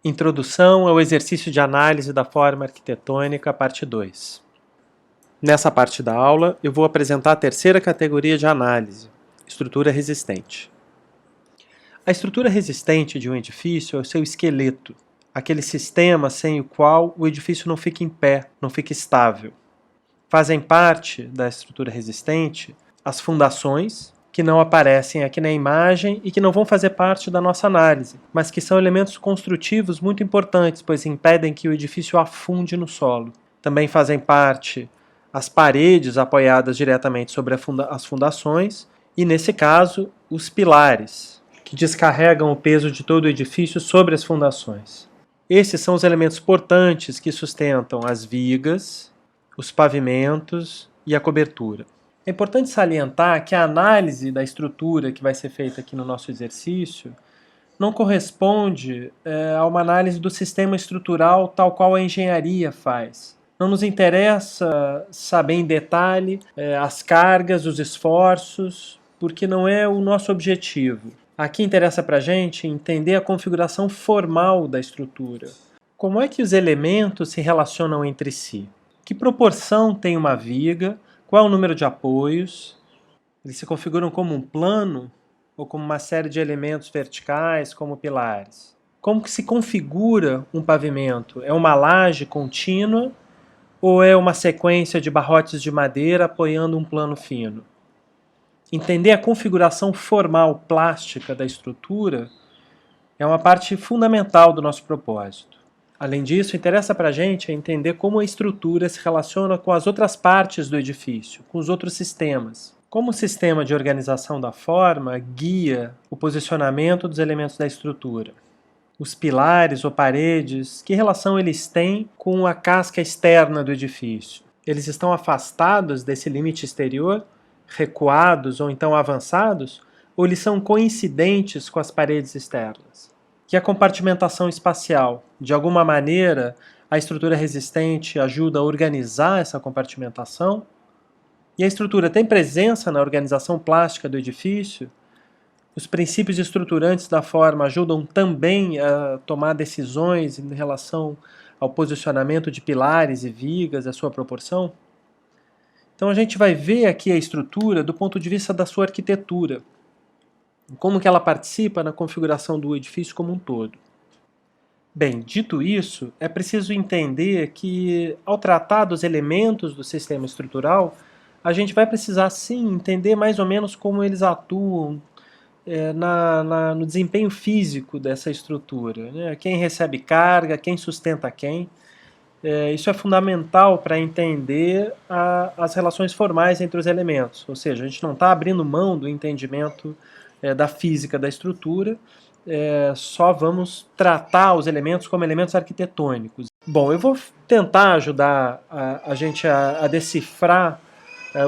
Introdução ao exercício de análise da forma arquitetônica, parte 2. Nessa parte da aula, eu vou apresentar a terceira categoria de análise, estrutura resistente. A estrutura resistente de um edifício é o seu esqueleto, aquele sistema sem o qual o edifício não fica em pé, não fica estável. Fazem parte da estrutura resistente as fundações, que não aparecem aqui na imagem e que não vão fazer parte da nossa análise, mas que são elementos construtivos muito importantes, pois impedem que o edifício afunde no solo. Também fazem parte as paredes apoiadas diretamente sobre as fundações e, nesse caso, os pilares, que descarregam o peso de todo o edifício sobre as fundações. Esses são os elementos portantes que sustentam as vigas, os pavimentos e a cobertura. É importante salientar que a análise da estrutura que vai ser feita aqui no nosso exercício não corresponde a uma análise do sistema estrutural tal qual a engenharia faz. Não nos interessa saber em detalhe as cargas, os esforços, porque não é o nosso objetivo. Aqui interessa para a gente entender a configuração formal da estrutura. Como é que os elementos se relacionam entre si? Que proporção tem uma viga? Qual é o número de apoios? Eles se configuram como um plano ou como uma série de elementos verticais, como pilares? Como que se configura um pavimento? É uma laje contínua ou é uma sequência de barrotes de madeira apoiando um plano fino? Entender a configuração formal plástica da estrutura é uma parte fundamental do nosso propósito. Além disso, interessa para a gente entender como a estrutura se relaciona com as outras partes do edifício, com os outros sistemas. Como o sistema de organização da forma guia o posicionamento dos elementos da estrutura. Os pilares ou paredes, que relação eles têm com a casca externa do edifício? Eles estão afastados desse limite exterior, recuados ou então avançados, ou eles são coincidentes com as paredes externas? Que a compartimentação espacial, de alguma maneira, a estrutura resistente ajuda a organizar essa compartimentação? E a estrutura tem presença na organização plástica do edifício? Os princípios estruturantes da forma ajudam também a tomar decisões em relação ao posicionamento de pilares e vigas, a sua proporção? Então a gente vai ver aqui a estrutura do ponto de vista da sua arquitetura. Como que ela participa na configuração do edifício como um todo. Bem, dito isso, é preciso entender que, ao tratar dos elementos do sistema estrutural, a gente vai precisar, sim, entender mais ou menos como eles atuam no desempenho físico dessa estrutura, né? Quem recebe carga, quem sustenta quem. Isso é fundamental para entender as relações formais entre os elementos, ou seja, a gente não está abrindo mão do entendimento da física da estrutura, só vamos tratar os elementos como elementos arquitetônicos. Bom, eu vou tentar ajudar a gente a decifrar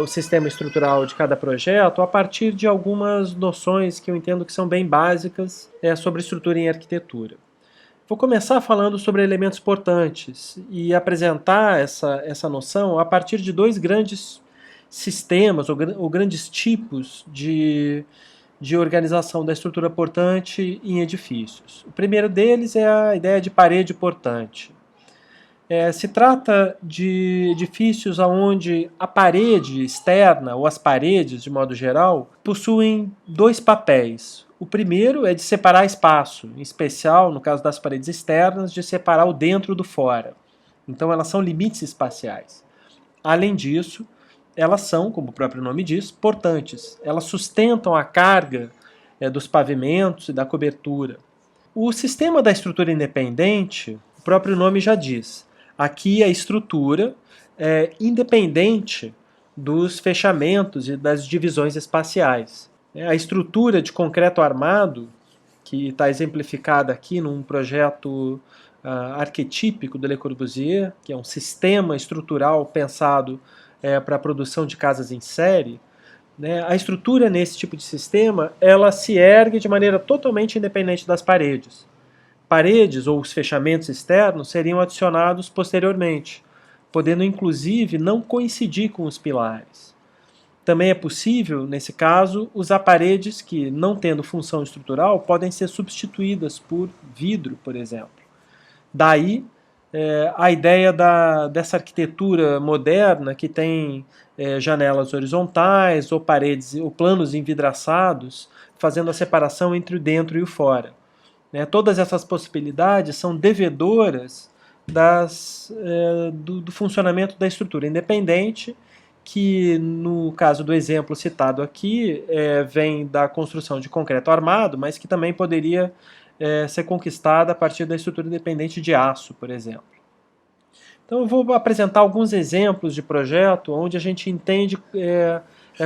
o sistema estrutural de cada projeto a partir de algumas noções que eu entendo que são bem básicas sobre estrutura em arquitetura. Vou começar falando sobre elementos portantes e apresentar essa noção a partir de dois grandes sistemas ou grandes tipos de organização da estrutura portante em edifícios. O primeiro deles é a ideia de parede portante. Se trata de edifícios onde a parede externa, ou as paredes de modo geral, possuem dois papéis. O primeiro é de separar espaço, em especial, no caso das paredes externas, de separar o dentro do fora. Então elas são limites espaciais. Além disso, elas são, como o próprio nome diz, portantes. Elas sustentam a carga dos pavimentos e da cobertura. O sistema da estrutura independente, o próprio nome já diz. Aqui a estrutura é independente dos fechamentos e das divisões espaciais. A estrutura de concreto armado, que está exemplificada aqui num projeto arquetípico do Le Corbusier, que é um sistema estrutural pensado para a produção de casas em série, né? A estrutura nesse tipo de sistema, ela se ergue de maneira totalmente independente das paredes. Paredes ou os fechamentos externos seriam adicionados posteriormente, podendo inclusive não coincidir com os pilares. Também é possível, nesse caso, usar paredes que, não tendo função estrutural, podem ser substituídas por vidro, por exemplo. Daí a ideia dessa arquitetura moderna que tem janelas horizontais ou paredes ou planos envidraçados, fazendo a separação entre o dentro e o fora. Todas essas possibilidades são devedoras do funcionamento da estrutura independente, que no caso do exemplo citado aqui, vem da construção de concreto armado, mas que também poderia ser conquistada a partir da estrutura independente de aço, por exemplo. Então eu vou apresentar alguns exemplos de projeto onde a gente entende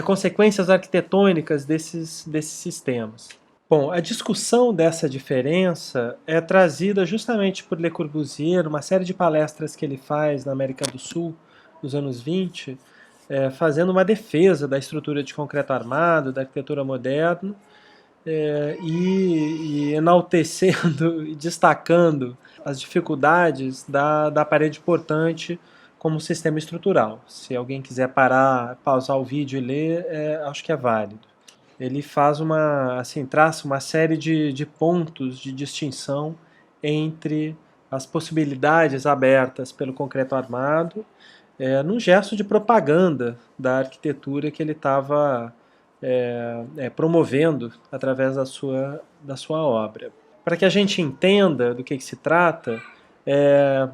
consequências arquitetônicas desses sistemas. Bom, a discussão dessa diferença é trazida justamente por Le Corbusier, uma série de palestras que ele faz na América do Sul, nos anos 20, fazendo uma defesa da estrutura de concreto armado, da arquitetura moderna, e enaltecendo e destacando as dificuldades da parede portante como sistema estrutural. Se alguém quiser parar, pausar o vídeo e ler, acho que é válido. Ele faz traça uma série de pontos de distinção entre as possibilidades abertas pelo concreto armado, num gesto de propaganda da arquitetura que ele estava promovendo através da sua obra. Para que a gente entenda do que se trata, é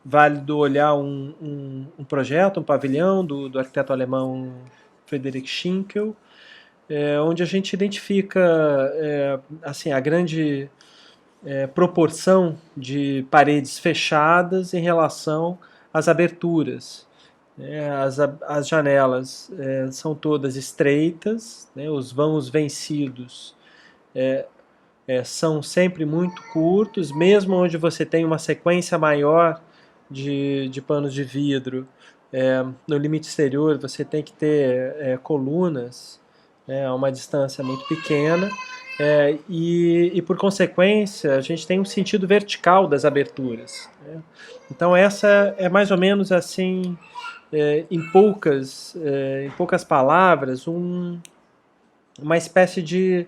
válido olhar um projeto, um pavilhão do arquiteto alemão Friedrich Schinkel, onde a gente identifica a grande proporção de paredes fechadas em relação às aberturas. As janelas são todas estreitas, os vãos vencidos são sempre muito curtos, mesmo onde você tem uma sequência maior de panos de vidro. No limite exterior você tem que ter colunas a uma distância muito pequena, e por consequência a gente tem um sentido vertical das aberturas. Então essa é mais ou menos assim, em poucas palavras, uma espécie de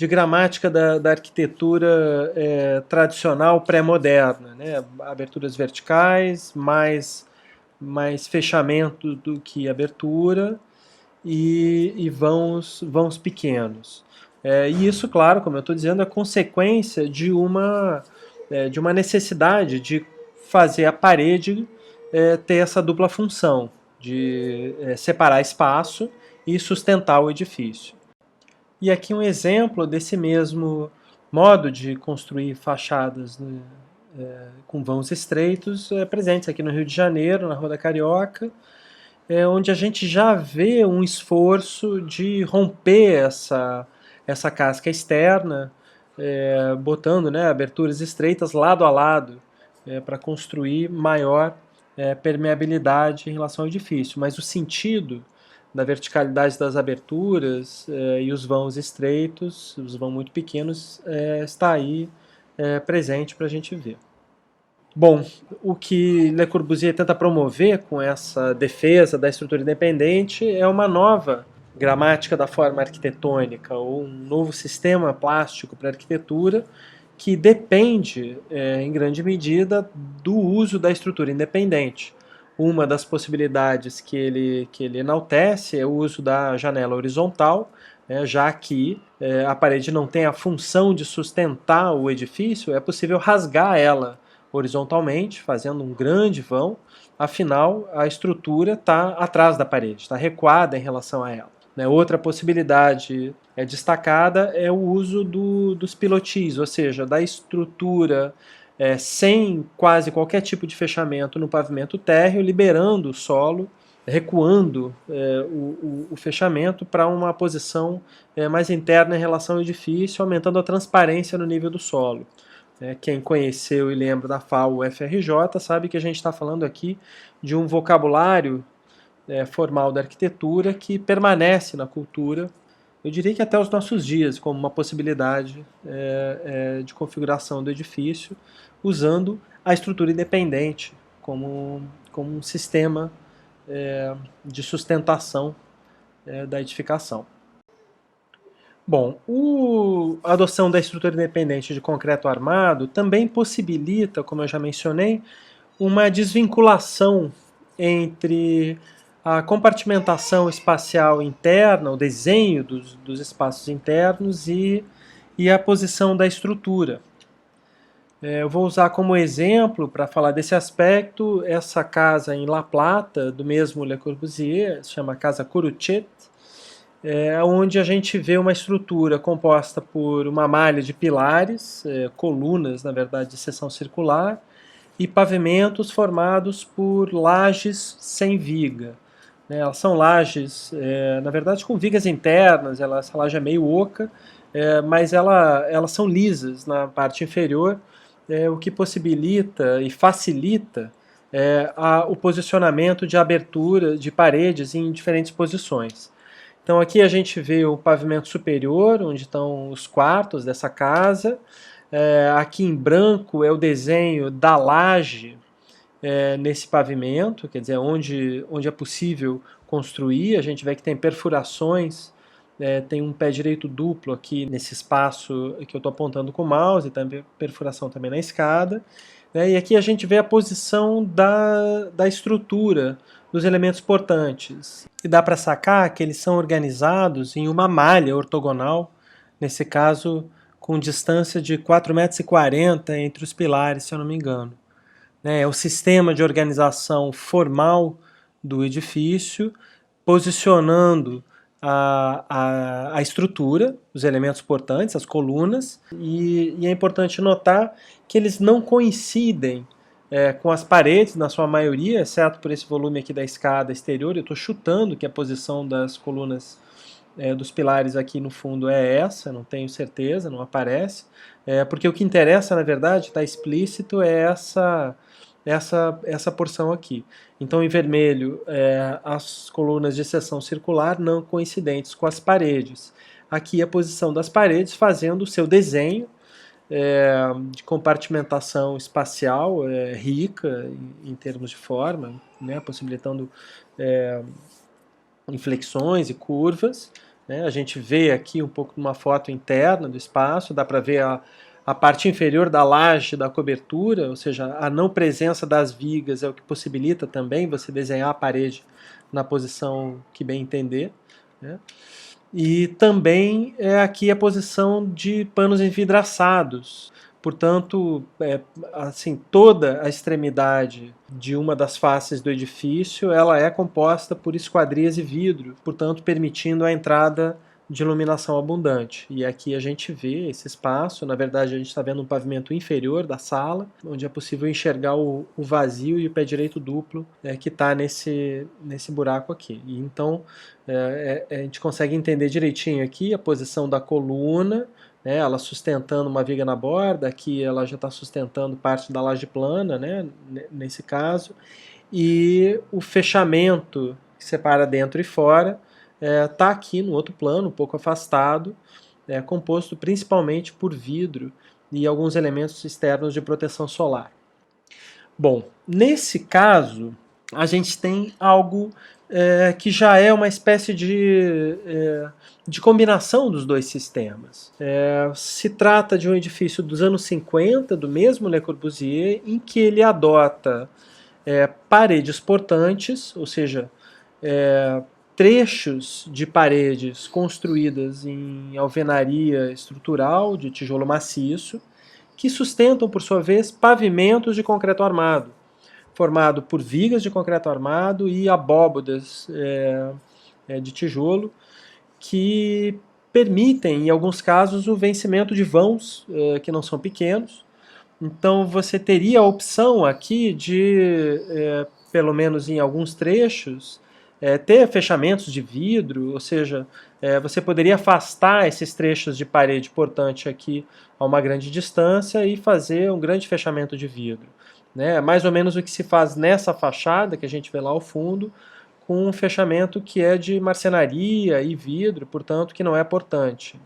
gramática da arquitetura tradicional pré-moderna, aberturas verticais, mais fechamento do que abertura, e vãos pequenos. E isso, claro, como eu estou dizendo, é consequência de uma necessidade de fazer a parede ter essa dupla função, de separar espaço e sustentar o edifício. E aqui um exemplo desse mesmo modo de construir fachadas com vãos estreitos, presentes aqui no Rio de Janeiro, na Rua da Carioca, onde a gente já vê um esforço de romper essa casca externa, botando aberturas estreitas lado a lado, para construir maior permeabilidade em relação ao edifício. Mas o sentido da verticalidade das aberturas e os vãos estreitos, os vãos muito pequenos, está aí presente para a gente ver. Bom, o que Le Corbusier tenta promover com essa defesa da estrutura independente é uma nova gramática da forma arquitetônica, ou um novo sistema plástico para a arquitetura que depende, em grande medida, do uso da estrutura independente. Uma das possibilidades que ele enaltece é o uso da janela horizontal, já que a parede não tem a função de sustentar o edifício, é possível rasgar ela horizontalmente, fazendo um grande vão, afinal a estrutura está atrás da parede, está recuada em relação a ela. Outra possibilidade destacada é o uso dos pilotis, ou seja, da estrutura sem quase qualquer tipo de fechamento no pavimento térreo, liberando o solo, recuando o fechamento para uma posição mais interna em relação ao edifício, aumentando a transparência no nível do solo. Quem conheceu e lembra da FAO FRJ sabe que a gente está falando aqui de um vocabulário formal da arquitetura que permanece na cultura, eu diria que até os nossos dias, como uma possibilidade de configuração do edifício, usando a estrutura independente como um sistema de sustentação da edificação. Bom, a adoção da estrutura independente de concreto armado também possibilita, como eu já mencionei, uma desvinculação entre a compartimentação espacial interna, o desenho dos espaços internos e a posição da estrutura. Eu vou usar como exemplo, para falar desse aspecto, essa casa em La Plata, do mesmo Le Corbusier, se chama Casa Curuchet, onde a gente vê uma estrutura composta por uma malha de pilares, colunas, na verdade, de seção circular, e pavimentos formados por lajes sem viga. Elas são lajes, na verdade, com vigas internas, essa laje é meio oca, mas elas são lisas na parte inferior, o que possibilita e facilita o posicionamento de abertura de paredes em diferentes posições. Então aqui a gente vê o pavimento superior, onde estão os quartos dessa casa. Aqui em branco é o desenho da laje nesse pavimento, quer dizer, onde é possível construir. A gente vê que tem perfurações, tem um pé direito duplo aqui nesse espaço que eu estou apontando com o mouse, e também perfuração também na escada. E aqui a gente vê a posição da estrutura dos elementos portantes. E dá para sacar que eles são organizados em uma malha ortogonal, nesse caso com distância de 4,40 metros entre os pilares, se eu não me engano. É o sistema de organização formal do edifício, posicionando a estrutura, os elementos portantes, as colunas, e é importante notar que eles não coincidem com as paredes, na sua maioria, exceto por esse volume aqui da escada exterior. Eu estou chutando que a posição das colunas dos pilares aqui no fundo é essa, não tenho certeza, não aparece, porque o que interessa, na verdade, está explícito, é essa porção aqui. Então, em vermelho, as colunas de seção circular não coincidentes com as paredes. Aqui a posição das paredes fazendo o seu desenho de compartimentação espacial rica em termos de forma, né, possibilitando inflexões e curvas. A gente vê aqui um pouco de uma foto interna do espaço, dá para ver a parte inferior da laje da cobertura, ou seja, a não presença das vigas é o que possibilita também você desenhar a parede na posição que bem entender. E também aqui a posição de panos envidraçados. Portanto, assim, toda a extremidade de uma das faces do edifício ela é composta por esquadrias e vidro, portanto permitindo a entrada de iluminação abundante. E aqui a gente vê esse espaço, na verdade a gente está vendo um pavimento inferior da sala, onde é possível enxergar o vazio e o pé direito duplo que está nesse buraco aqui. E então a gente consegue entender direitinho aqui a posição da coluna, ela sustentando uma viga na borda, aqui ela já está sustentando parte da laje plana, nesse caso, e o fechamento que separa dentro e fora está aqui no outro plano, um pouco afastado, composto principalmente por vidro e alguns elementos externos de proteção solar. Bom, nesse caso, a gente tem algo que já é uma espécie de combinação dos dois sistemas. Se trata de um edifício dos anos 50, do mesmo Le Corbusier, em que ele adota paredes portantes, ou seja, trechos de paredes construídas em alvenaria estrutural de tijolo maciço, que sustentam, por sua vez, pavimentos de concreto armado, formado por vigas de concreto armado e abóbodas de tijolo, que permitem, em alguns casos, o vencimento de vãos que não são pequenos. Então você teria a opção aqui de, pelo menos em alguns trechos, ter fechamentos de vidro, ou seja, você poderia afastar esses trechos de parede portante aqui a uma grande distância e fazer um grande fechamento de vidro. Mais ou menos o que se faz nessa fachada, que a gente vê lá ao fundo, com um fechamento que é de marcenaria e vidro, portanto que não é portante.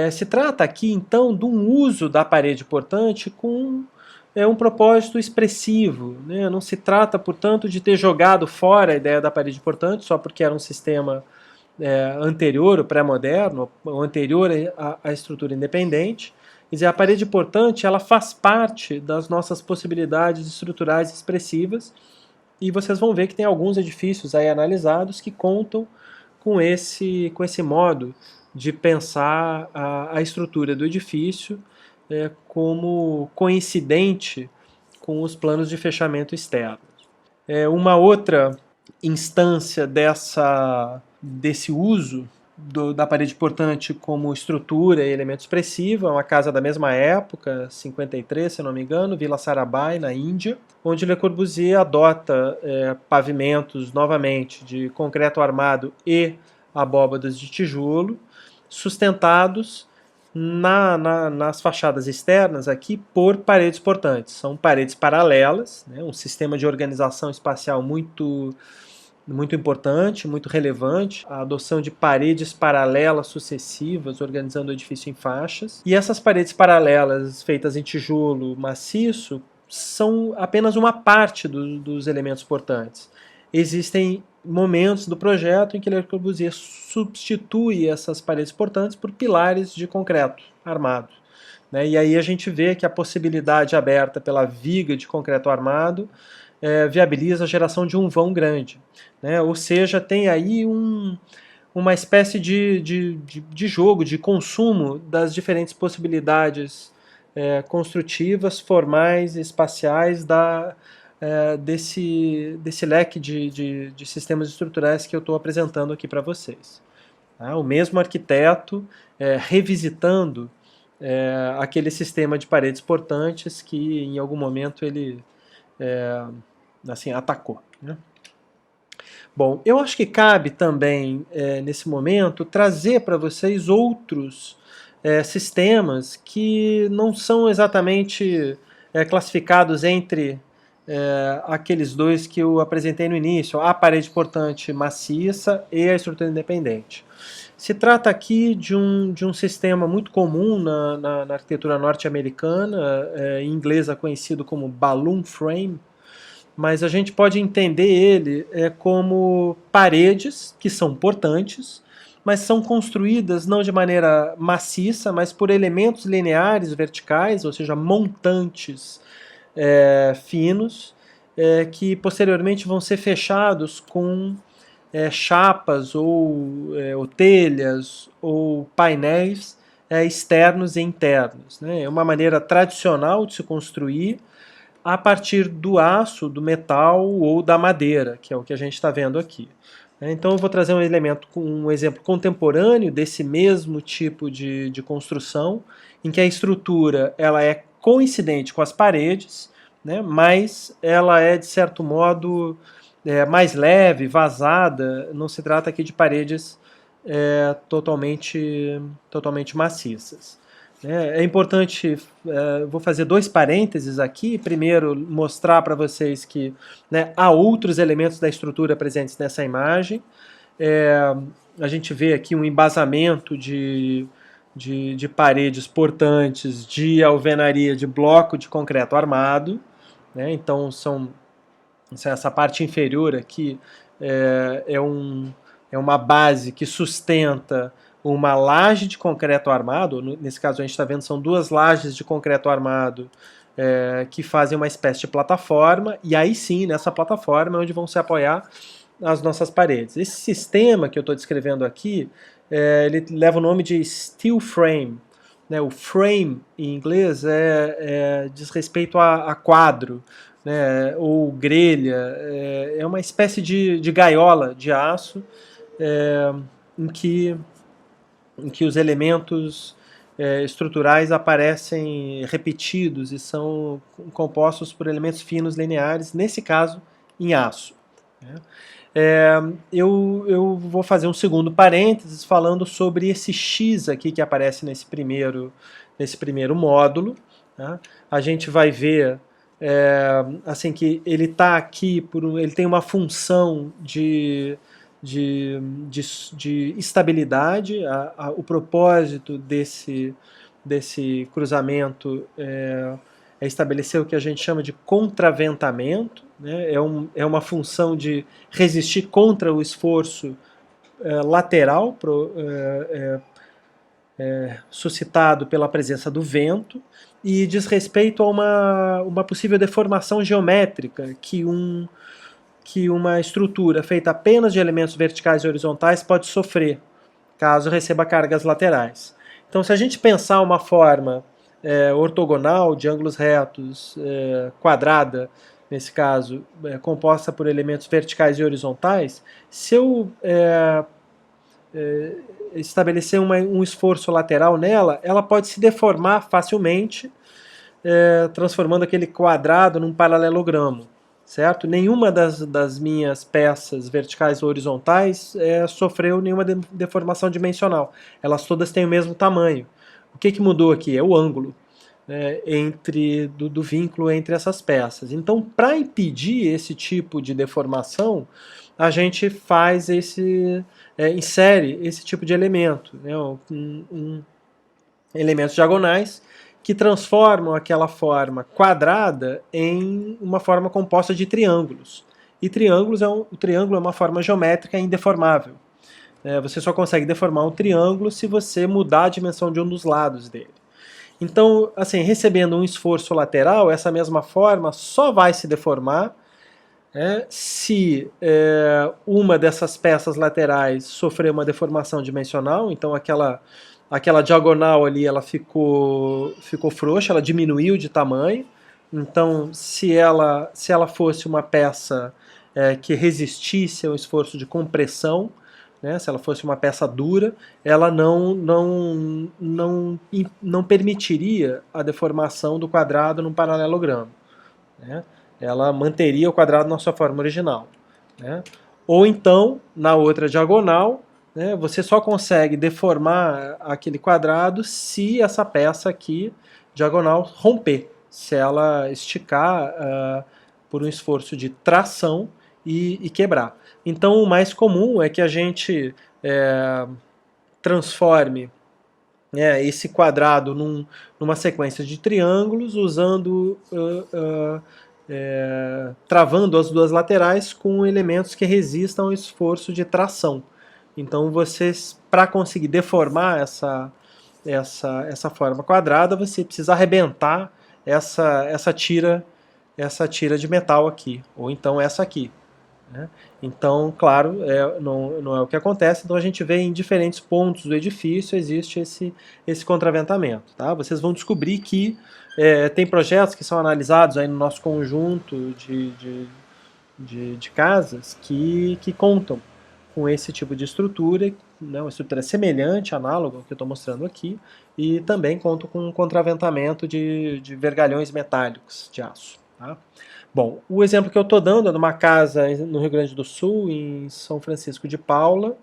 Se trata aqui então de um uso da parede portante com um propósito expressivo. Não se trata, portanto, de ter jogado fora a ideia da parede portante só porque era um sistema anterior, o pré-moderno, ou anterior à estrutura independente. Quer dizer, a parede portante ela faz parte das nossas possibilidades estruturais expressivas, e vocês vão ver que tem alguns edifícios aí analisados que contam com esse modo de pensar a estrutura do edifício como coincidente com os planos de fechamento externos. Uma outra instância desse uso da parede portante como estrutura e elemento expressivo é uma casa da mesma época, 53, se não me engano, Vila Sarabhai, na Índia, onde Le Corbusier adota pavimentos, novamente, de concreto armado e abóbadas de tijolo, sustentados nas fachadas externas aqui por paredes portantes. São paredes paralelas, né, um sistema de organização espacial muito importante, muito relevante, a adoção de paredes paralelas sucessivas, organizando o edifício em faixas. E essas paredes paralelas, feitas em tijolo maciço, são apenas uma parte dos elementos portantes. Existem momentos do projeto em que Le Corbusier substitui essas paredes portantes por pilares de concreto armado. E aí a gente vê que a possibilidade aberta pela viga de concreto armado viabiliza a geração de um vão grande. Ou seja, tem aí uma espécie de jogo, de consumo das diferentes possibilidades construtivas, formais, espaciais desse leque de sistemas estruturais que eu estou apresentando aqui para vocês. O mesmo arquiteto revisitando aquele sistema de paredes portantes que em algum momento ele atacou. Bom, eu acho que cabe também, nesse momento, trazer para vocês outros sistemas que não são exatamente classificados entre aqueles dois que eu apresentei no início, a parede portante maciça e a estrutura independente. Se trata aqui de um sistema muito comum na arquitetura norte-americana, em inglês é conhecido como balloon frame, mas a gente pode entender ele como paredes que são portantes, mas são construídas não de maneira maciça, mas por elementos lineares verticais, ou seja, montantes finos, que posteriormente vão ser fechados com chapas ou telhas ou painéis externos e internos. É uma maneira tradicional de se construir a partir do aço, do metal ou da madeira, que é o que a gente está vendo aqui. Então eu vou trazer um exemplo contemporâneo desse mesmo tipo de construção, em que a estrutura ela é coincidente com as paredes, mas ela é, de certo modo, mais leve, vazada. Não se trata aqui de paredes totalmente maciças. É importante, vou fazer dois parênteses aqui. Primeiro, mostrar para vocês que há outros elementos da estrutura presentes nessa imagem. A gente vê aqui um embasamento de paredes portantes de alvenaria de bloco de concreto armado. Então, essa parte inferior aqui é uma base que sustenta uma laje de concreto armado. Nesse caso a gente está vendo são duas lajes de concreto armado que fazem uma espécie de plataforma, e aí sim, nessa plataforma é onde vão se apoiar as nossas paredes. Esse sistema que eu estou descrevendo aqui, ele leva o nome de steel frame. O frame, em inglês, diz respeito a quadro, ou grelha. É uma espécie de gaiola de aço em que os elementos estruturais aparecem repetidos e são compostos por elementos finos lineares, nesse caso em aço. Eu vou fazer um segundo parênteses falando sobre esse X aqui que aparece nesse primeiro módulo. A gente vai ver assim que ele está aqui, ele tem uma função de estabilidade. O propósito desse cruzamento é estabelecer o que a gente chama de contraventamento. É uma função de resistir contra o esforço lateral suscitado pela presença do vento e diz respeito a uma possível deformação geométrica que uma estrutura feita apenas de elementos verticais e horizontais pode sofrer, caso receba cargas laterais. Então, se a gente pensar uma forma ortogonal, de ângulos retos, quadrada, nesse caso, composta por elementos verticais e horizontais, se eu estabelecer um esforço lateral nela, ela pode se deformar facilmente, transformando aquele quadrado num paralelogramo, certo? Nenhuma das minhas peças verticais ou horizontais sofreu nenhuma deformação dimensional. Elas todas têm o mesmo tamanho. O que mudou aqui? É o ângulo do vínculo entre essas peças. Então, para impedir esse tipo de deformação, a gente faz insere esse tipo de elemento, né, elementos diagonais que transformam aquela forma quadrada em uma forma composta de triângulos. E o triângulo é uma forma geométrica indeformável. Você só consegue deformar um triângulo se você mudar a dimensão de um dos lados dele. Então, assim, recebendo um esforço lateral, essa mesma forma só vai se deformar se uma dessas peças laterais sofrer uma deformação dimensional. Então aquela diagonal ali ela ficou frouxa, ela diminuiu de tamanho. Então se ela fosse uma peça que resistisse ao esforço de compressão, né, se ela fosse uma peça dura, ela não permitiria a deformação do quadrado num paralelogramo, né? Ela manteria o quadrado na sua forma original, né? Ou então, na outra diagonal, né, você só consegue deformar aquele quadrado se essa peça aqui, diagonal, romper, se ela esticar por um esforço de tração e quebrar. Então, o mais comum é que a gente transforme esse quadrado numa sequência de triângulos, usando travando as duas laterais com elementos que resistam ao esforço de tração. Então, vocês, para conseguir deformar essa forma quadrada, você precisa arrebentar essa tira de metal aqui, ou então essa aqui, né? Então, claro, não é o que acontece. Então a gente vê em diferentes pontos do edifício existe esse contraventamento. Tá? Vocês vão descobrir que tem projetos que são analisados aí no nosso conjunto de casas que contam com esse tipo de estrutura, né, uma estrutura semelhante, análoga ao que eu estou mostrando aqui, e também contam com um contraventamento de vergalhões metálicos de aço. Tá? Bom, o exemplo que eu estou dando é de uma casa no Rio Grande do Sul, em São Francisco de Paula,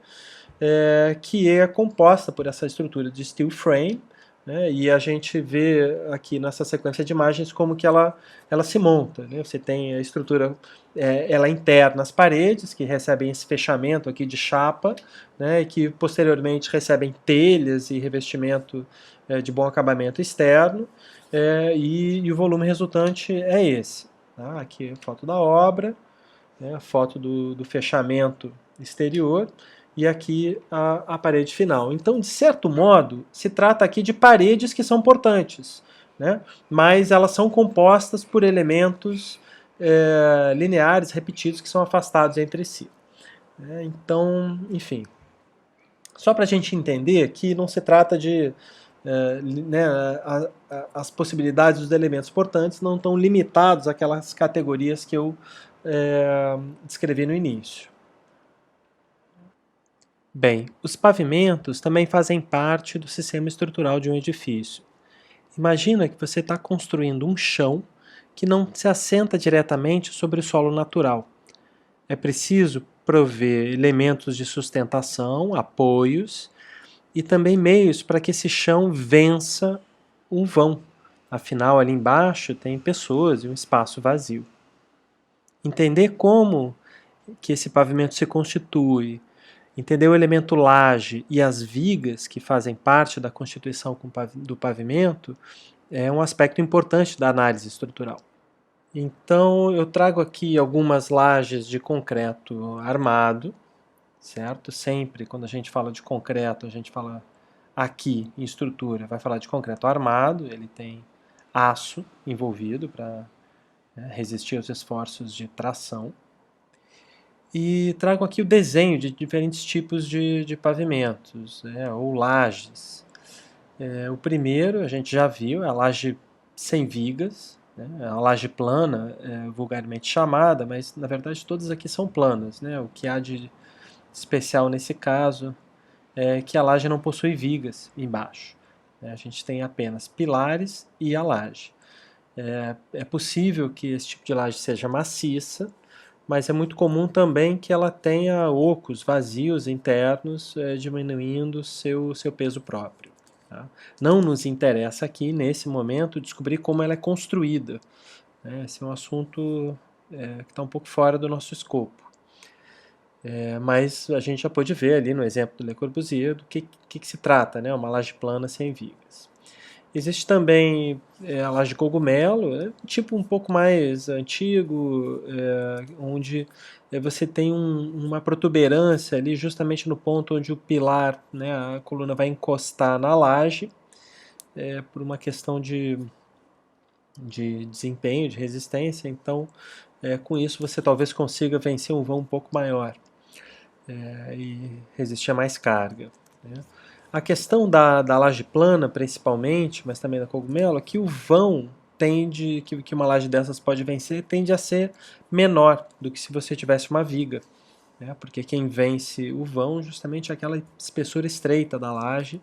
que é composta por essa estrutura de steel frame, né, e a gente vê aqui nessa sequência de imagens como que ela se monta. Né? Você tem a estrutura ela interna às paredes, que recebem esse fechamento aqui de chapa, né, e que posteriormente recebem telhas e revestimento de bom acabamento externo, e o volume resultante é esse. Tá? Aqui a foto da obra, né, a foto do fechamento exterior, e aqui a parede final. Então, de certo modo, se trata aqui de paredes que são portantes, né, mas elas são compostas por elementos lineares, repetidos, que são afastados entre si. Então, enfim, só para a gente entender que não se trata de as possibilidades dos elementos portantes não estão limitados àquelas categorias que eu descrevi no início. Bem, os pavimentos também fazem parte do sistema estrutural de um edifício. Imagina que você está construindo um chão que não se assenta diretamente sobre o solo natural. É preciso prover elementos de sustentação, apoios, e também meios para que esse chão vença um vão. Afinal, ali embaixo tem pessoas e um espaço vazio. Entender como que esse pavimento se constitui, entender o elemento laje e as vigas que fazem parte da constituição do pavimento é um aspecto importante da análise estrutural. Então, eu trago aqui algumas lajes de concreto armado, certo? Sempre, quando a gente fala de concreto, a gente fala aqui em estrutura, vai falar de concreto armado, ele tem aço envolvido para resistir aos esforços de tração. E trago aqui o desenho de diferentes tipos de pavimentos, ou lajes. O primeiro a gente já viu, é a laje sem vigas, né? A laje plana, vulgarmente chamada, mas na verdade todas aqui são planas, né? O que há de especial nesse caso é que a laje não possui vigas embaixo, né? A gente tem apenas pilares e a laje. É possível que esse tipo de laje seja maciça, mas é muito comum também que ela tenha ocos, vazios internos, diminuindo seu peso próprio. Tá? Não nos interessa aqui, nesse momento, descobrir como ela é construída. Né? Esse é um assunto que está um pouco fora do nosso escopo. Mas a gente já pôde ver ali no exemplo do Le Corbusier do que se trata, né? Uma laje plana sem vigas. Existe também a laje de cogumelo, um tipo um pouco mais antigo, onde você tem uma protuberância ali justamente no ponto onde o pilar, né, a coluna vai encostar na laje, por uma questão de desempenho, de resistência. Então, com isso você talvez consiga vencer um vão um pouco maior e resistir a mais carga. Né? A questão da laje plana, principalmente, mas também da cogumelo, é que o vão tende, que uma laje dessas pode vencer, tende a ser menor do que se você tivesse uma viga. Né? Porque quem vence o vão justamente é aquela espessura estreita da laje.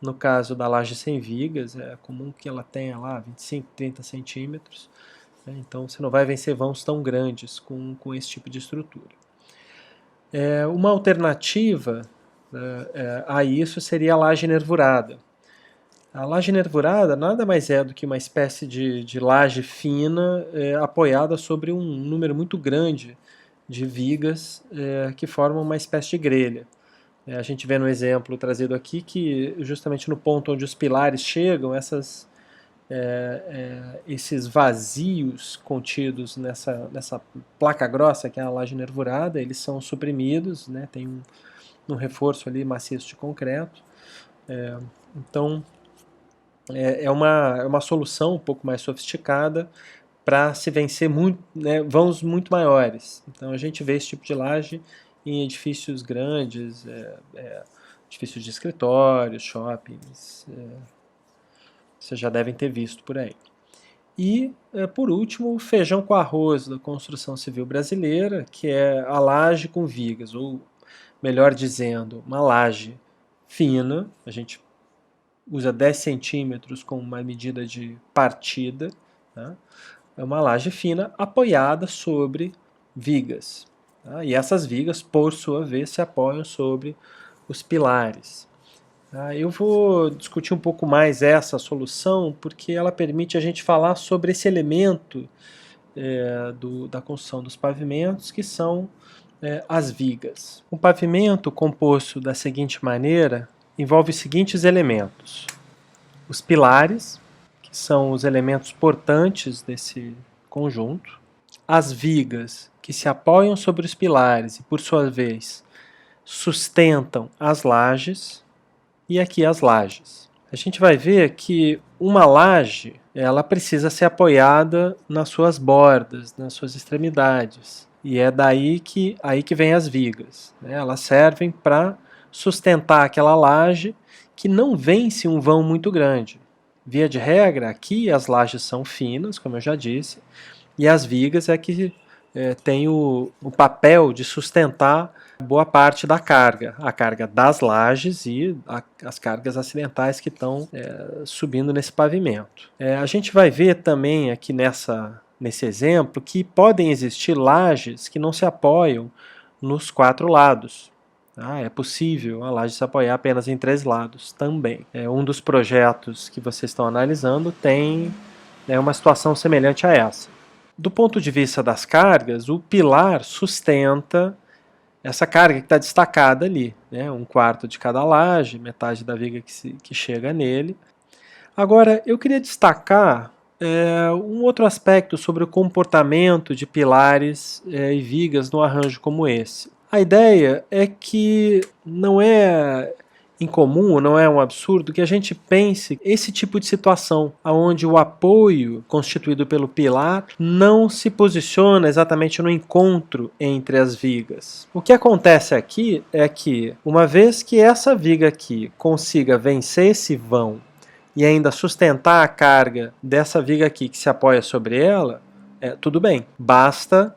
No caso da laje sem vigas, é comum que ela tenha lá 25, 30 centímetros. Né? Então você não vai vencer vãos tão grandes com esse tipo de estrutura. Uma alternativa a isso seria a laje nervurada. A laje nervurada nada mais é do que uma espécie de laje fina apoiada sobre um número muito grande de vigas que formam uma espécie de grelha. A gente vê no exemplo trazido aqui que justamente no ponto onde os pilares chegam, esses vazios contidos nessa placa grossa, que é a laje nervurada, eles são suprimidos, né? Tem um reforço ali maciço de concreto. Então, é uma solução um pouco mais sofisticada para se vencer vãos muito maiores. Então, a gente vê esse tipo de laje em edifícios grandes, edifícios de escritórios, shoppings, vocês já devem ter visto por aí. E, por último, o feijão com arroz da construção civil brasileira, que é a laje com vigas, ou melhor dizendo, uma laje fina, a gente usa 10 centímetros como uma medida de partida, tá? É uma laje fina apoiada sobre vigas. Tá? E essas vigas, por sua vez, se apoiam sobre os pilares. Eu vou discutir um pouco mais essa solução, porque ela permite a gente falar sobre esse elemento da construção dos pavimentos, que são as vigas. Um pavimento composto da seguinte maneira envolve os seguintes elementos: os pilares, que são os elementos portantes desse conjunto, as vigas, que se apoiam sobre os pilares e, por sua vez, sustentam as lajes, e aqui as lajes. A gente vai ver que uma laje ela precisa ser apoiada nas suas bordas, nas suas extremidades. E é daí que vem as vigas. Né? Elas servem para sustentar aquela laje que não vence um vão muito grande. Via de regra, aqui as lajes são finas, como eu já disse, e as vigas é que tem o papel de sustentar boa parte da carga, a carga das lajes e as cargas acidentais que estão subindo nesse pavimento. A gente vai ver também aqui nesse exemplo que podem existir lajes que não se apoiam nos 4 lados. É possível a laje se apoiar apenas em 3 lados também. Um dos projetos que vocês estão analisando tem uma situação semelhante a essa. Do ponto de vista das cargas, o pilar sustenta essa carga que está destacada ali, né? 1/4 de cada laje, metade da viga que chega nele. Agora, eu queria destacar um outro aspecto sobre o comportamento de pilares e vigas num arranjo como esse. A ideia é que não é incomum, não é um absurdo que a gente pense esse tipo de situação, onde o apoio constituído pelo pilar não se posiciona exatamente no encontro entre as vigas. O que acontece aqui é que, uma vez que essa viga aqui consiga vencer esse vão e ainda sustentar a carga dessa viga aqui que se apoia sobre ela, tudo bem, basta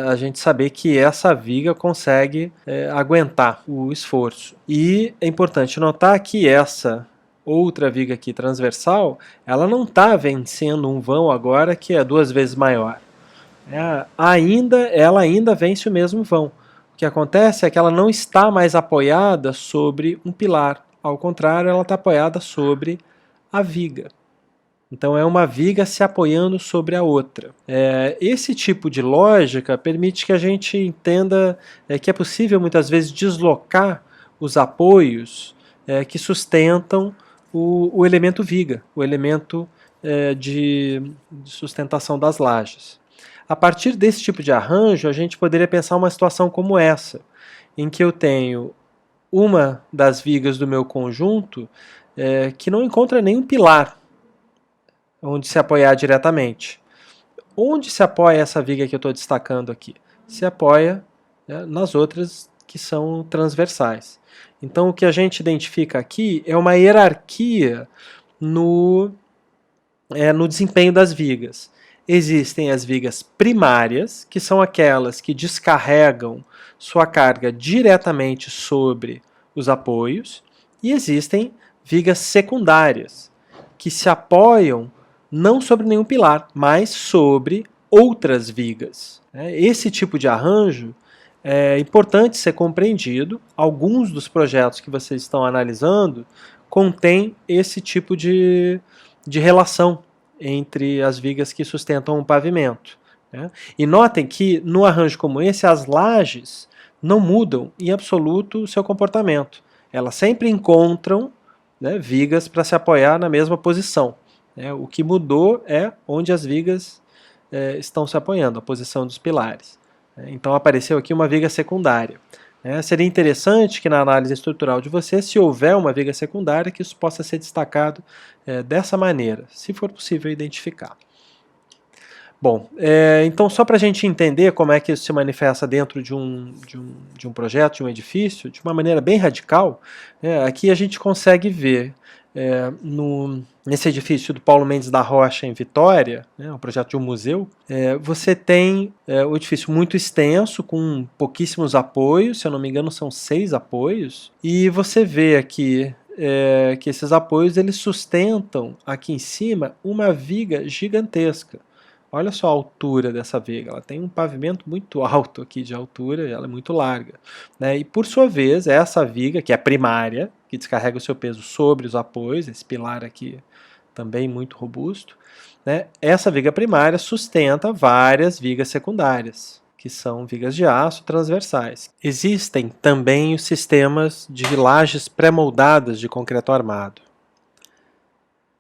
a gente saber que essa viga consegue aguentar o esforço. E é importante notar que essa outra viga aqui transversal, ela não está vencendo um vão agora que é 2 vezes maior. Ela ainda vence o mesmo vão. O que acontece é que ela não está mais apoiada sobre um pilar. Ao contrário, ela está apoiada sobre a viga. Então é uma viga se apoiando sobre a outra. Esse tipo de lógica permite que a gente entenda que é possível muitas vezes deslocar os apoios que sustentam o elemento viga, o elemento de sustentação das lajes. A partir desse tipo de arranjo, a gente poderia pensar uma situação como essa, em que eu tenho uma das vigas do meu conjunto que não encontra nenhum pilar onde se apoiar diretamente. Onde se apoia essa viga que eu estou destacando aqui? Se apoia nas outras que são transversais. Então o que a gente identifica aqui é uma hierarquia no desempenho das vigas. Existem as vigas primárias, que são aquelas que descarregam sua carga diretamente sobre os apoios, e existem vigas secundárias, que se apoiam não sobre nenhum pilar, mas sobre outras vigas. Esse tipo de arranjo é importante ser compreendido. Alguns dos projetos que vocês estão analisando contêm esse tipo de relação entre as vigas que sustentam o pavimento. E notem que no arranjo como esse, as lajes não mudam em absoluto o seu comportamento. Elas sempre encontram vigas para se apoiar na mesma posição. O que mudou é onde as vigas estão se apoiando, a posição dos pilares. Então apareceu aqui uma viga secundária. Seria interessante que na análise estrutural de você, se houver uma viga secundária, que isso possa ser destacado dessa maneira, se for possível identificar. Bom, então só para a gente entender como é que isso se manifesta dentro de um projeto, de um edifício, de uma maneira bem radical, aqui a gente consegue ver nesse edifício do Paulo Mendes da Rocha em Vitória, um projeto de um museu, você tem o edifício muito extenso, com pouquíssimos apoios, se eu não me engano são 6 apoios, e você vê aqui que esses apoios eles sustentam aqui em cima uma viga gigantesca. Olha só a altura dessa viga, ela tem um pavimento muito alto aqui de altura, ela é muito larga. E por sua vez, essa viga, que é primária, que descarrega o seu peso sobre os apoios, esse pilar aqui também muito robusto, essa viga primária sustenta várias vigas secundárias, que são vigas de aço transversais. Existem também os sistemas de lajes pré-moldadas de concreto armado.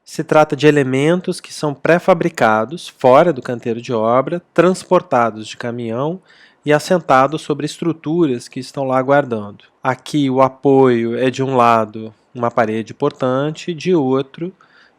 Se trata de elementos que são pré-fabricados fora do canteiro de obra, transportados de caminhão e assentados sobre estruturas que estão lá aguardando. Aqui o apoio é de um lado uma parede portante, de outro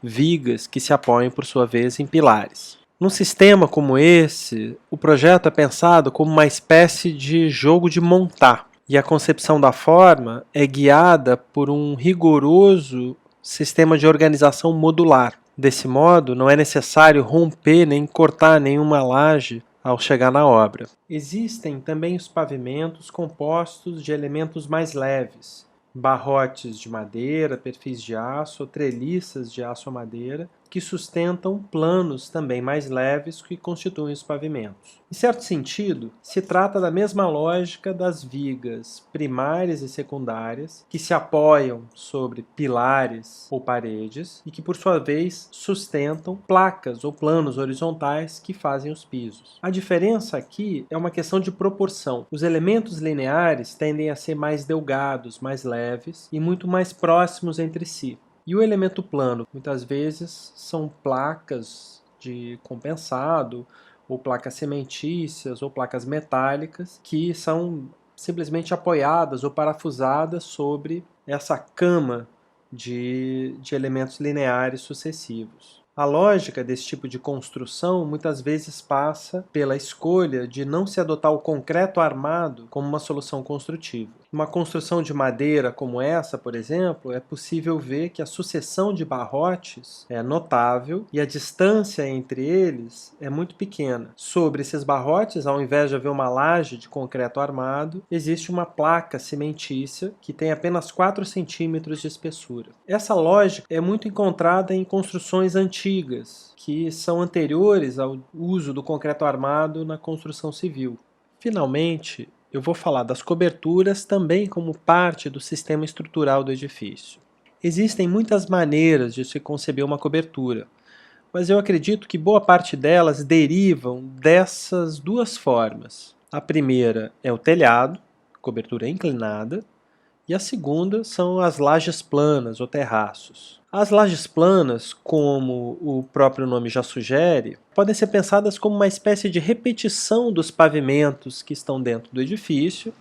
vigas que se apoiam por sua vez em pilares. Num sistema como esse, o projeto é pensado como uma espécie de jogo de montar, e a concepção da forma é guiada por um rigoroso sistema de organização modular. Desse modo, não é necessário romper nem cortar nenhuma laje ao chegar na obra. Existem também os pavimentos compostos de elementos mais leves, barrotes de madeira, perfis de aço ou treliças de aço ou madeira, que sustentam planos também mais leves que constituem os pavimentos. Em certo sentido, se trata da mesma lógica das vigas primárias e secundárias, que se apoiam sobre pilares ou paredes e que, por sua vez, sustentam placas ou planos horizontais que fazem os pisos. A diferença aqui é uma questão de proporção. Os elementos lineares tendem a ser mais delgados, mais leves e muito mais próximos entre si. E o elemento plano, muitas vezes, são placas de compensado, ou placas cementícias, ou placas metálicas, que são simplesmente apoiadas ou parafusadas sobre essa cama de elementos lineares sucessivos. A lógica desse tipo de construção muitas vezes passa pela escolha de não se adotar o concreto armado como uma solução construtiva. Uma construção de madeira como essa, por exemplo, é possível ver que a sucessão de barrotes é notável e a distância entre eles é muito pequena. Sobre esses barrotes, ao invés de haver uma laje de concreto armado, existe uma placa cimentícia que tem apenas 4 centímetros de espessura. Essa lógica é muito encontrada em construções antigas, que são anteriores ao uso do concreto armado na construção civil. Finalmente, eu vou falar das coberturas também como parte do sistema estrutural do edifício. Existem muitas maneiras de se conceber uma cobertura, mas eu acredito que boa parte delas derivam dessas duas formas. A primeira é o telhado, cobertura inclinada, e a segunda são as lajes planas ou terraços. As lajes planas, como o próprio nome já sugere, podem ser pensadas como uma espécie de repetição dos pavimentos que estão dentro do edifício,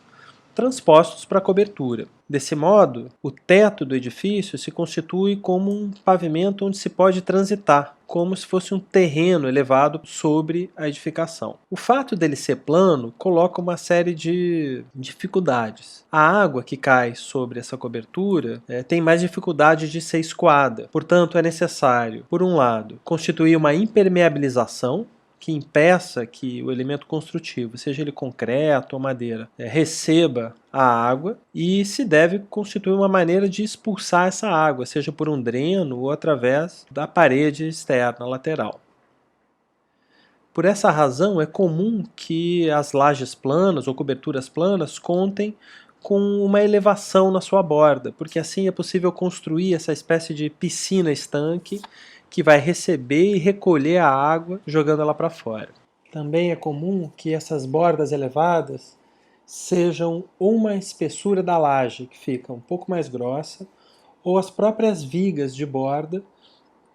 transpostos para a cobertura. Desse modo, o teto do edifício se constitui como um pavimento onde se pode transitar, como se fosse um terreno elevado sobre a edificação. O fato dele ser plano coloca uma série de dificuldades. A água que cai sobre essa cobertura tem mais dificuldade de ser escoada. Portanto, é necessário, por um lado, constituir uma impermeabilização, que impeça que o elemento construtivo, seja ele concreto ou madeira, receba a água, e se deve constituir uma maneira de expulsar essa água, seja por um dreno ou através da parede externa lateral. Por essa razão, é comum que as lajes planas ou coberturas planas contem com uma elevação na sua borda, porque assim é possível construir essa espécie de piscina-estanque que vai receber e recolher a água jogando ela para fora. Também é comum que essas bordas elevadas sejam ou uma espessura da laje, que fica um pouco mais grossa, ou as próprias vigas de borda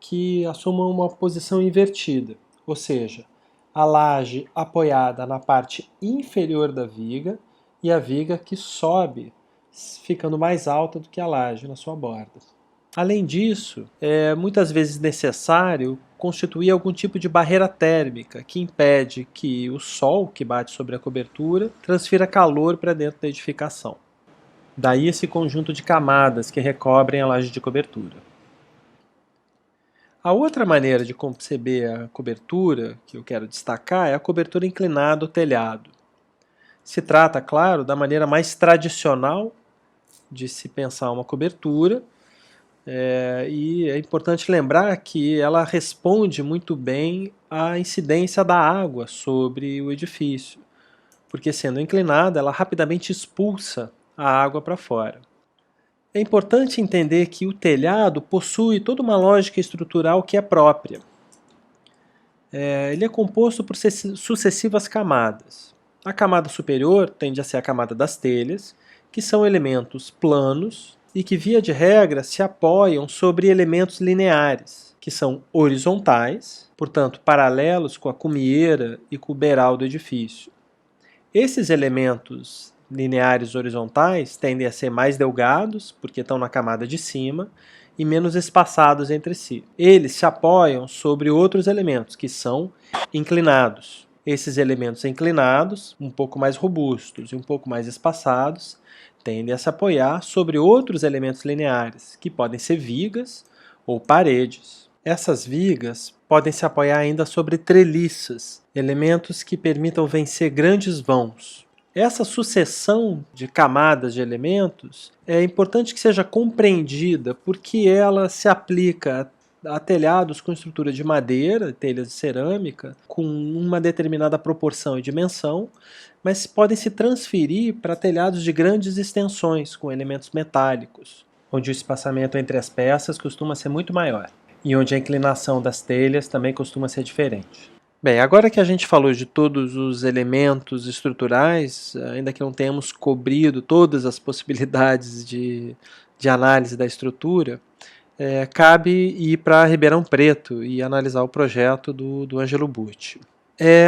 que assumam uma posição invertida, ou seja, a laje apoiada na parte inferior da viga e a viga que sobe, ficando mais alta do que a laje na sua borda. Além disso, é muitas vezes necessário constituir algum tipo de barreira térmica que impede que o sol que bate sobre a cobertura transfira calor para dentro da edificação. Daí esse conjunto de camadas que recobrem a laje de cobertura. A outra maneira de conceber a cobertura que eu quero destacar é a cobertura inclinada ou telhado. Se trata, claro, da maneira mais tradicional de se pensar uma cobertura, e é importante lembrar que ela responde muito bem à incidência da água sobre o edifício, porque sendo inclinada, ela rapidamente expulsa a água para fora. É importante entender que o telhado possui toda uma lógica estrutural que é própria. Ele é composto por sucessivas camadas. A camada superior tende a ser a camada das telhas, que são elementos planos e que, via de regra, se apoiam sobre elementos lineares, que são horizontais, portanto, paralelos com a cumieira e com o beiral do edifício. Esses elementos lineares horizontais tendem a ser mais delgados, porque estão na camada de cima, e menos espaçados entre si. Eles se apoiam sobre outros elementos, que são inclinados. Esses elementos inclinados, um pouco mais robustos e um pouco mais espaçados, tendem a se apoiar sobre outros elementos lineares, que podem ser vigas ou paredes. Essas vigas podem se apoiar ainda sobre treliças, elementos que permitam vencer grandes vãos. Essa sucessão de camadas de elementos é importante que seja compreendida porque ela se aplica a telhados com estrutura de madeira, telhas de cerâmica, com uma determinada proporção e dimensão, mas podem se transferir para telhados de grandes extensões, com elementos metálicos, onde o espaçamento entre as peças costuma ser muito maior, e onde a inclinação das telhas também costuma ser diferente. Bem, agora que a gente falou de todos os elementos estruturais, ainda que não tenhamos cobrido todas as possibilidades de análise da estrutura, cabe ir para Ribeirão Preto e analisar o projeto do Ângelo Butti.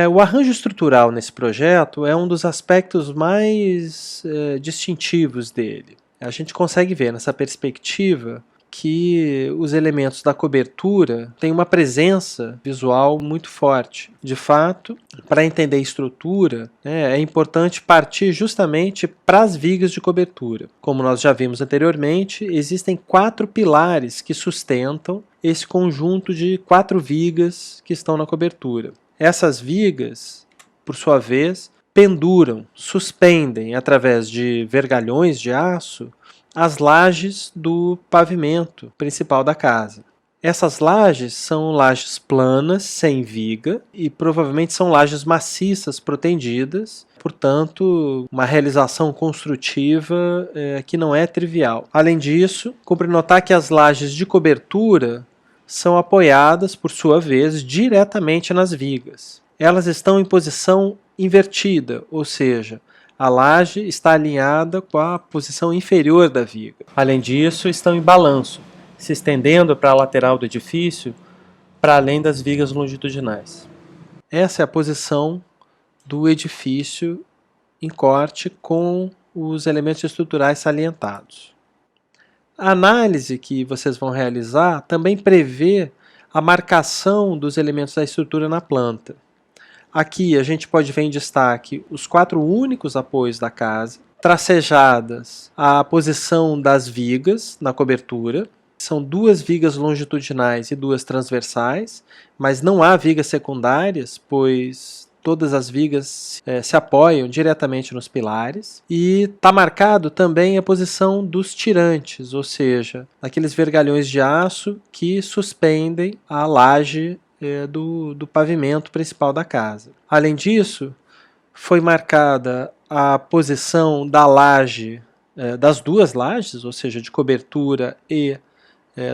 O arranjo estrutural nesse projeto é um dos aspectos mais distintivos dele. A gente consegue ver nessa perspectiva que os elementos da cobertura têm uma presença visual muito forte. De fato, para entender a estrutura, é importante partir justamente para as vigas de cobertura. Como nós já vimos anteriormente, existem 4 pilares que sustentam esse conjunto de 4 vigas que estão na cobertura. Essas vigas, por sua vez, penduram, suspendem através de vergalhões de aço as lajes do pavimento principal da casa. Essas lajes são lajes planas, sem viga, e provavelmente são lajes maciças, protendidas, portanto, uma realização construtiva que não é trivial. Além disso, cumpre notar que as lajes de cobertura são apoiadas, por sua vez, diretamente nas vigas. Elas estão em posição invertida, ou seja, a laje está alinhada com a posição inferior da viga. Além disso, estão em balanço, se estendendo para a lateral do edifício, para além das vigas longitudinais. Essa é a posição do edifício em corte com os elementos estruturais salientados. A análise que vocês vão realizar também prevê a marcação dos elementos da estrutura na planta. Aqui a gente pode ver em destaque os 4 únicos apoios da casa, tracejadas a posição das vigas na cobertura. São 2 vigas longitudinais e 2 transversais, mas não há vigas secundárias, pois todas as vigas se apoiam diretamente nos pilares. E está marcado também a posição dos tirantes, ou seja, aqueles vergalhões de aço que suspendem a laje do pavimento principal da casa. Além disso, foi marcada a posição da laje, das 2 lajes, ou seja, de cobertura e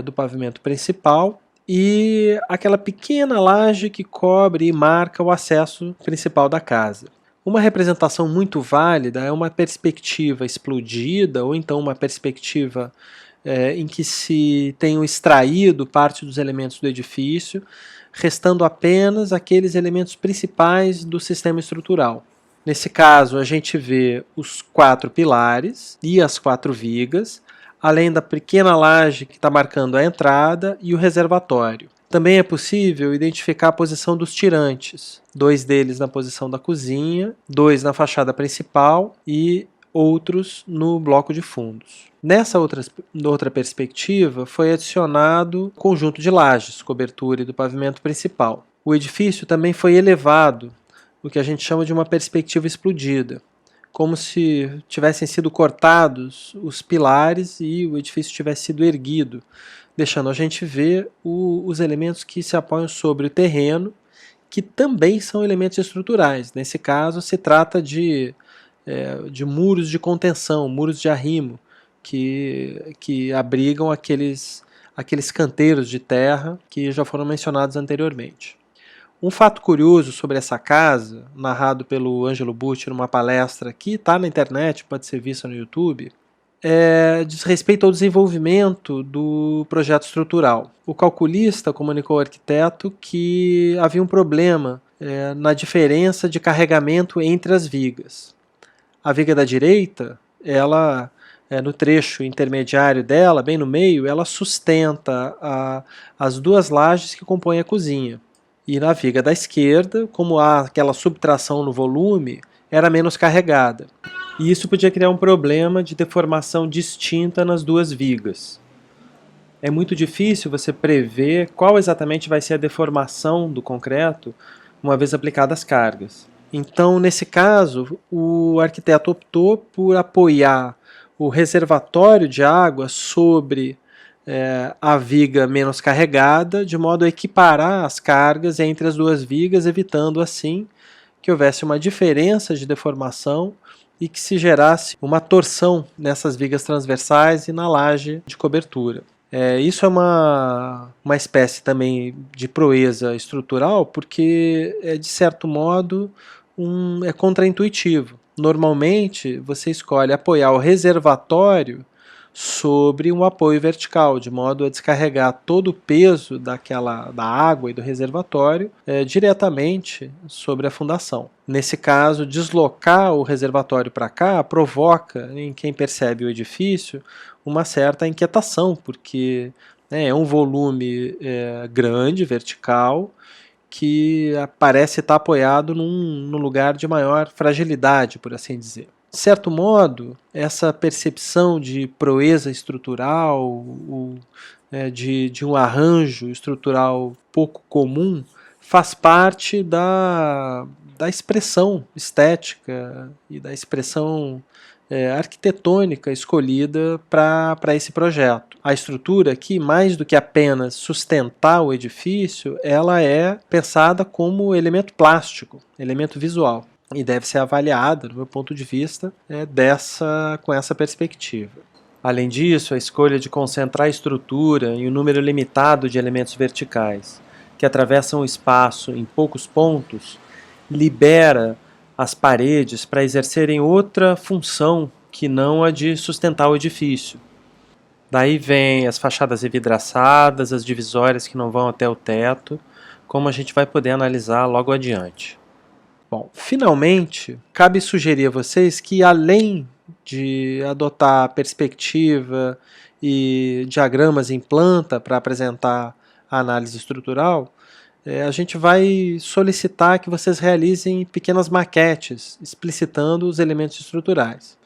do pavimento principal, e aquela pequena laje que cobre e marca o acesso principal da casa. Uma representação muito válida é uma perspectiva explodida, ou então uma perspectiva em que se tenham extraído parte dos elementos do edifício, restando apenas aqueles elementos principais do sistema estrutural. Nesse caso, a gente vê os 4 pilares e as 4 vigas, além da pequena laje que está marcando a entrada e o reservatório. Também é possível identificar a posição dos tirantes, 2 deles na posição da cozinha, 2 na fachada principal e outros no bloco de fundos. Nessa outra perspectiva, foi adicionado o conjunto de lajes, cobertura e do pavimento principal. O edifício também foi elevado, o que a gente chama de uma perspectiva explodida, como se tivessem sido cortados os pilares e o edifício tivesse sido erguido, deixando a gente ver os elementos que se apoiam sobre o terreno, que também são elementos estruturais. Nesse caso, se trata de muros de contenção, muros de arrimo, que abrigam aqueles canteiros de terra que já foram mencionados anteriormente. Um fato curioso sobre essa casa, narrado pelo Ângelo Bucci numa palestra que está na internet, pode ser vista no YouTube, diz respeito ao desenvolvimento do projeto estrutural. O calculista comunicou ao arquiteto que havia um problema na diferença de carregamento entre as vigas. A viga da direita, ela no trecho intermediário dela, bem no meio, ela sustenta as 2 lajes que compõem a cozinha. E na viga da esquerda, como há aquela subtração no volume, era menos carregada. E isso podia criar um problema de deformação distinta nas 2 vigas. É muito difícil você prever qual exatamente vai ser a deformação do concreto uma vez aplicadas as cargas. Então, nesse caso, o arquiteto optou por apoiar o reservatório de água sobre a viga menos carregada, de modo a equiparar as cargas entre as 2 vigas, evitando assim que houvesse uma diferença de deformação e que se gerasse uma torção nessas vigas transversais e na laje de cobertura. Isso é uma espécie também de proeza estrutural, porque de certo modo é contraintuitivo. Normalmente você escolhe apoiar o reservatório sobre um apoio vertical, de modo a descarregar todo o peso da água e do reservatório diretamente sobre a fundação. Nesse caso, deslocar o reservatório para cá provoca em quem percebe o edifício uma certa inquietação, porque é um volume grande, vertical, que parece estar apoiado num lugar de maior fragilidade, por assim dizer. De certo modo, essa percepção de proeza estrutural, de um arranjo estrutural pouco comum, faz parte da expressão estética e da expressão arquitetônica escolhida para esse projeto. A estrutura aqui, mais do que apenas sustentar o edifício, ela é pensada como elemento plástico, elemento visual, e deve ser avaliada, do meu ponto de vista, com essa perspectiva. Além disso, a escolha de concentrar a estrutura em um número limitado de elementos verticais, que atravessam o espaço em poucos pontos, libera as paredes para exercerem outra função que não a de sustentar o edifício. Daí vem as fachadas envidraçadas, as divisórias que não vão até o teto, como a gente vai poder analisar logo adiante. Bom, finalmente, cabe sugerir a vocês que, além de adotar perspectiva e diagramas em planta para apresentar a análise estrutural, a gente vai solicitar que vocês realizem pequenas maquetes explicitando os elementos estruturais.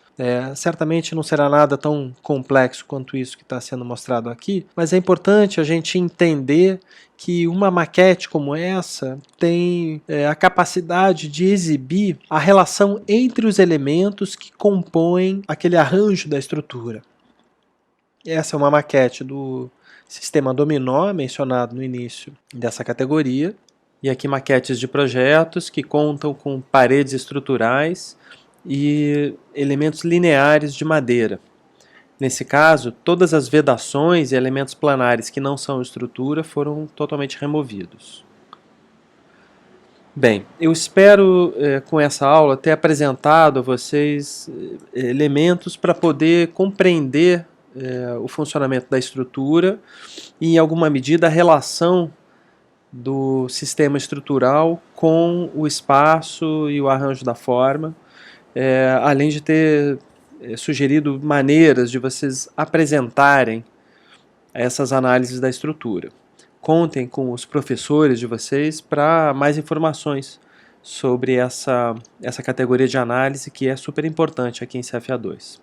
Certamente não será nada tão complexo quanto isso que está sendo mostrado aqui, mas é importante a gente entender que uma maquete como essa tem a capacidade de exibir a relação entre os elementos que compõem aquele arranjo da estrutura. Essa é uma maquete do sistema dominó, mencionado no início dessa categoria, e aqui maquetes de projetos que contam com paredes estruturais e elementos lineares de madeira. Nesse caso, todas as vedações e elementos planares que não são estrutura foram totalmente removidos. Bem, eu espero com essa aula ter apresentado a vocês elementos para poder compreender o funcionamento da estrutura e, em alguma medida, a relação do sistema estrutural com o espaço e o arranjo da forma, além de ter sugerido maneiras de vocês apresentarem essas análises da estrutura. Contem com os professores de vocês para mais informações sobre essa categoria de análise que é super importante aqui em CFA2.